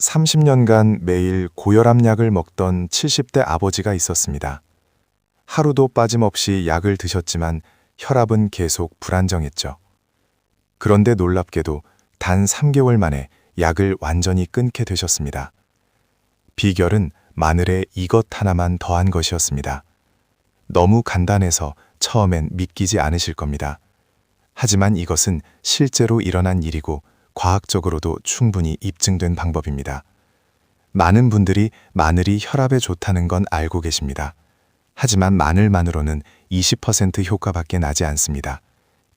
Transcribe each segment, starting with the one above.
30년간 매일 고혈압약을 먹던 70대 아버지가 있었습니다. 하루도 빠짐없이 약을 드셨지만 혈압은 계속 불안정했죠. 그런데 놀랍게도 단 3개월 만에 약을 완전히 끊게 되셨습니다. 비결은 마늘에 이것 하나만 더한 것이었습니다. 너무 간단해서 처음엔 믿기지 않으실 겁니다. 하지만 이것은 실제로 일어난 일이고 과학적으로도 충분히 입증된 방법입니다. 많은 분들이 마늘이 혈압에 좋다는 건 알고 계십니다. 하지만 마늘만으로는 20% 효과밖에 나지 않습니다.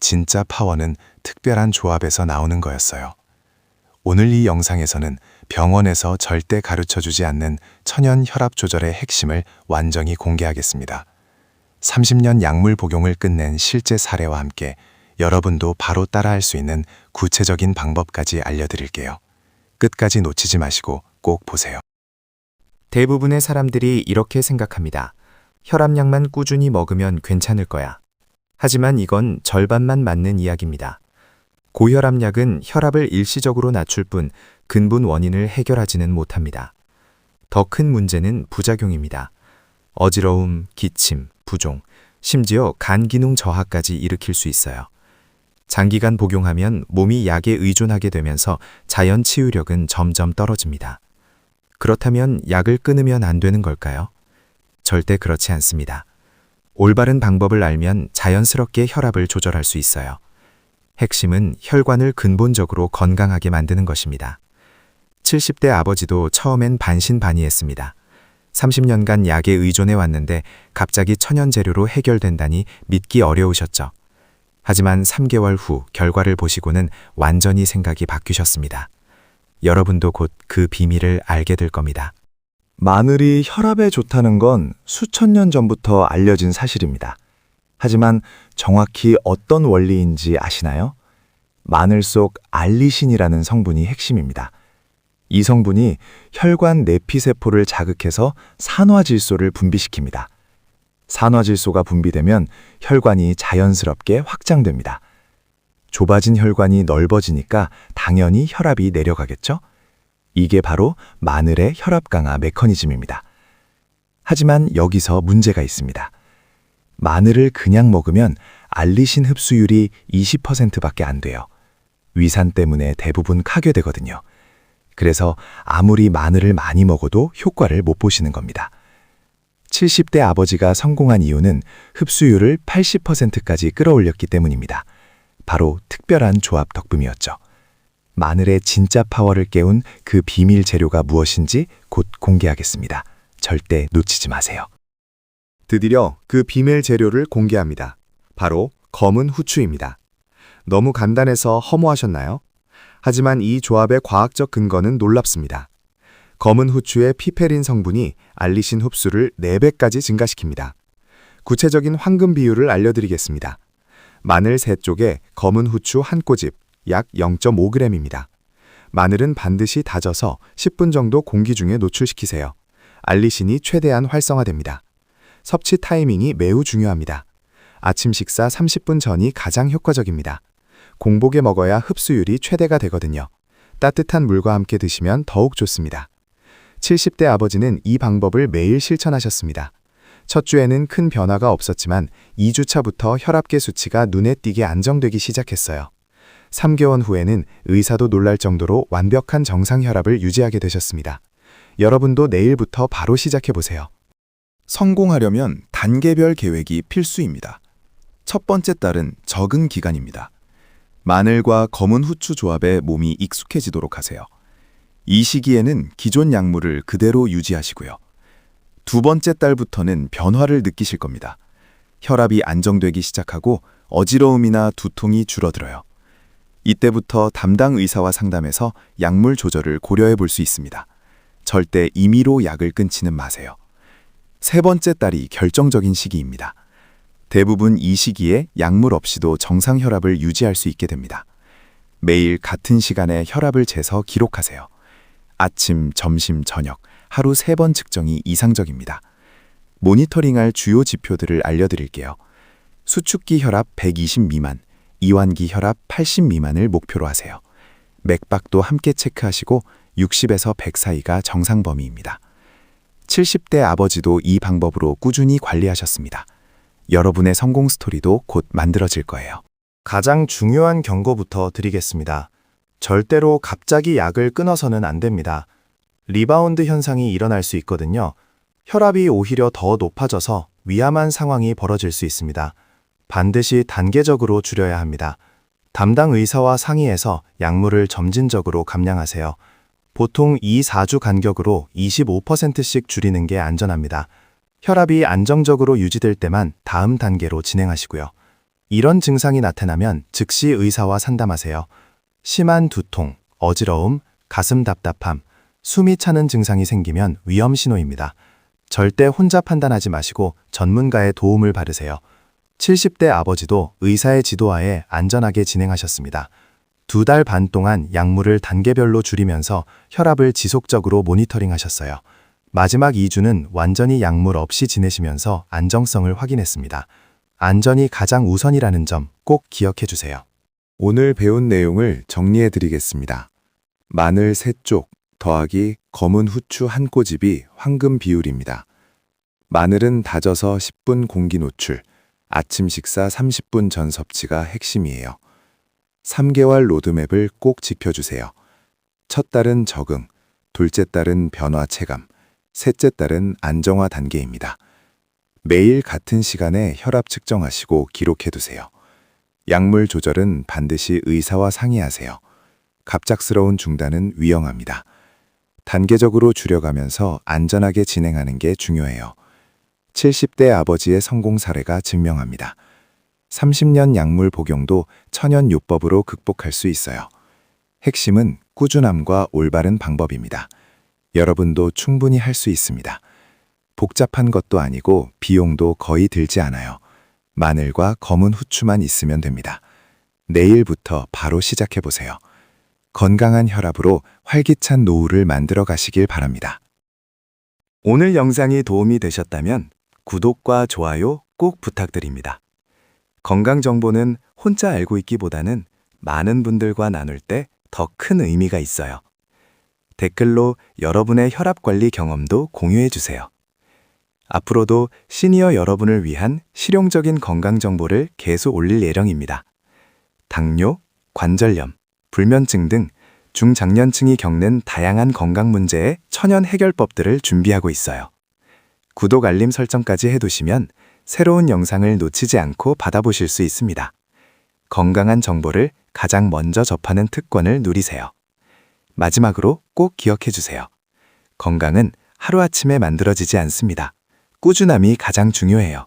진짜 파워는 특별한 조합에서 나오는 거였어요. 오늘 이 영상에서는 병원에서 절대 가르쳐주지 않는 천연 혈압 조절의 핵심을 완전히 공개하겠습니다. 30년 약물 복용을 끝낸 실제 사례와 함께 여러분도 바로 따라할 수 있는 구체적인 방법까지 알려드릴게요. 끝까지 놓치지 마시고 꼭 보세요. 대부분의 사람들이 이렇게 생각합니다. 혈압약만 꾸준히 먹으면 괜찮을 거야. 하지만 이건 절반만 맞는 이야기입니다. 고혈압약은 혈압을 일시적으로 낮출 뿐 근본 원인을 해결하지는 못합니다. 더 큰 문제는 부작용입니다. 어지러움, 기침, 부종, 심지어 간 기능 저하까지 일으킬 수 있어요. 장기간 복용하면 몸이 약에 의존하게 되면서 자연 치유력은 점점 떨어집니다. 그렇다면 약을 끊으면 안 되는 걸까요? 절대 그렇지 않습니다. 올바른 방법을 알면 자연스럽게 혈압을 조절할 수 있어요. 핵심은 혈관을 근본적으로 건강하게 만드는 것입니다. 70대 아버지도 처음엔 반신반의했습니다. 30년간 약에 의존해 왔는데 갑자기 천연 재료로 해결된다니 믿기 어려우셨죠. 하지만 3개월 후 결과를 보시고는 완전히 생각이 바뀌셨습니다. 여러분도 곧 그 비밀을 알게 될 겁니다. 마늘이 혈압에 좋다는 건 수천 년 전부터 알려진 사실입니다. 하지만 정확히 어떤 원리인지 아시나요? 마늘 속 알리신이라는 성분이 핵심입니다. 이 성분이 혈관 내피세포를 자극해서 산화질소를 분비시킵니다. 산화질소가 분비되면 혈관이 자연스럽게 확장됩니다. 좁아진 혈관이 넓어지니까 당연히 혈압이 내려가겠죠? 이게 바로 마늘의 혈압 강화 메커니즘입니다. 하지만 여기서 문제가 있습니다. 마늘을 그냥 먹으면 알리신 흡수율이 20%밖에 안 돼요. 위산 때문에 대부분 카괴되거든요. 그래서 아무리 마늘을 많이 먹어도 효과를 못 보시는 겁니다. 70대 아버지가 성공한 이유는 흡수율을 80%까지 끌어올렸기 때문입니다. 바로 특별한 조합 덕분이었죠. 마늘의 진짜 파워를 깨운 그 비밀 재료가 무엇인지 곧 공개하겠습니다. 절대 놓치지 마세요. 드디어 그 비밀 재료를 공개합니다. 바로 검은 후추입니다. 너무 간단해서 허무하셨나요? 하지만 이 조합의 과학적 근거는 놀랍습니다. 검은 후추의 피페린 성분이 알리신 흡수를 4배까지 증가시킵니다. 구체적인 황금 비율을 알려드리겠습니다. 마늘 3쪽에 검은 후추 1꼬집, 약 0.5g입니다. 마늘은 반드시 다져서 10분 정도 공기 중에 노출시키세요. 알리신이 최대한 활성화됩니다. 섭취 타이밍이 매우 중요합니다. 아침 식사 30분 전이 가장 효과적입니다. 공복에 먹어야 흡수율이 최대가 되거든요. 따뜻한 물과 함께 드시면 더욱 좋습니다. 70대 아버지는 이 방법을 매일 실천하셨습니다. 첫 주에는 큰 변화가 없었지만 2주차부터 혈압계 수치가 눈에 띄게 안정되기 시작했어요. 3개월 후에는 의사도 놀랄 정도로 완벽한 정상 혈압을 유지하게 되셨습니다. 여러분도 내일부터 바로 시작해보세요. 성공하려면 단계별 계획이 필수입니다. 첫 번째 달은 적응 기간입니다. 마늘과 검은 후추 조합에 몸이 익숙해지도록 하세요. 이 시기에는 기존 약물을 그대로 유지하시고요. 두 번째 달부터는 변화를 느끼실 겁니다. 혈압이 안정되기 시작하고 어지러움이나 두통이 줄어들어요. 이때부터 담당 의사와 상담해서 약물 조절을 고려해 볼 수 있습니다. 절대 임의로 약을 끊지는 마세요. 세 번째 달이 결정적인 시기입니다. 대부분 이 시기에 약물 없이도 정상 혈압을 유지할 수 있게 됩니다. 매일 같은 시간에 혈압을 재서 기록하세요. 아침, 점심, 저녁, 하루 3번 측정이 이상적입니다. 모니터링할 주요 지표들을 알려드릴게요. 수축기 혈압 120 미만, 이완기 혈압 80 미만을 목표로 하세요. 맥박도 함께 체크하시고 60에서 100 사이가 정상 범위입니다. 70대 아버지도 이 방법으로 꾸준히 관리하셨습니다. 여러분의 성공 스토리도 곧 만들어질 거예요. 가장 중요한 경고부터 드리겠습니다. 절대로 갑자기 약을 끊어서는 안 됩니다. 리바운드 현상이 일어날 수 있거든요. 혈압이 오히려 더 높아져서 위험한 상황이 벌어질 수 있습니다. 반드시 단계적으로 줄여야 합니다. 담당 의사와 상의해서 약물을 점진적으로 감량하세요. 보통 2-4주 간격으로 25%씩 줄이는 게 안전합니다. 혈압이 안정적으로 유지될 때만 다음 단계로 진행하시고요. 이런 증상이 나타나면 즉시 의사와 상담하세요. 심한 두통, 어지러움, 가슴 답답함, 숨이 차는 증상이 생기면 위험 신호입니다. 절대 혼자 판단하지 마시고 전문가의 도움을 받으세요. 70대 아버지도 의사의 지도하에 안전하게 진행하셨습니다. 2달 반 동안 약물을 단계별로 줄이면서 혈압을 지속적으로 모니터링하셨어요. 마지막 2주는 완전히 약물 없이 지내시면서 안정성을 확인했습니다. 안전이 가장 우선이라는 점 꼭 기억해 주세요. 오늘 배운 내용을 정리해 드리겠습니다. 마늘 3쪽 더하기 검은 후추 1꼬집이 황금 비율입니다. 마늘은 다져서 10분 공기 노출, 아침 식사 30분 전 섭취가 핵심이에요. 3개월 로드맵을 꼭 지켜주세요. 첫 달은 적응, 둘째 달은 변화 체감, 셋째 달은 안정화 단계입니다. 매일 같은 시간에 혈압 측정하시고 기록해두세요. 약물 조절은 반드시 의사와 상의하세요. 갑작스러운 중단은 위험합니다. 단계적으로 줄여가면서 안전하게 진행하는 게 중요해요. 70대 아버지의 성공 사례가 증명합니다. 30년 약물 복용도 천연요법으로 극복할 수 있어요. 핵심은 꾸준함과 올바른 방법입니다. 여러분도 충분히 할 수 있습니다. 복잡한 것도 아니고 비용도 거의 들지 않아요. 마늘과 검은 후추만 있으면 됩니다. 내일부터 바로 시작해보세요. 건강한 혈압으로 활기찬 노후를 만들어 가시길 바랍니다. 오늘 영상이 도움이 되셨다면 구독과 좋아요 꼭 부탁드립니다. 건강 정보는 혼자 알고 있기보다는 많은 분들과 나눌 때 더 큰 의미가 있어요. 댓글로 여러분의 혈압 관리 경험도 공유해 주세요. 앞으로도 시니어 여러분을 위한 실용적인 건강 정보를 계속 올릴 예정입니다. 당뇨, 관절염, 불면증 등 중장년층이 겪는 다양한 건강 문제의 천연 해결법들을 준비하고 있어요. 구독 알림 설정까지 해두시면 새로운 영상을 놓치지 않고 받아보실 수 있습니다. 건강한 정보를 가장 먼저 접하는 특권을 누리세요. 마지막으로 꼭 기억해 주세요. 건강은 하루아침에 만들어지지 않습니다. 꾸준함이 가장 중요해요.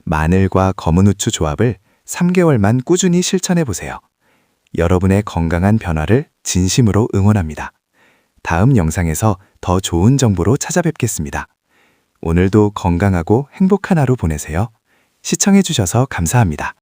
마늘과 검은 후추 조합을 3개월만 꾸준히 실천해 보세요. 여러분의 건강한 변화를 진심으로 응원합니다. 다음 영상에서 더 좋은 정보로 찾아뵙겠습니다. 오늘도 건강하고 행복한 하루 보내세요. 시청해 주셔서 감사합니다.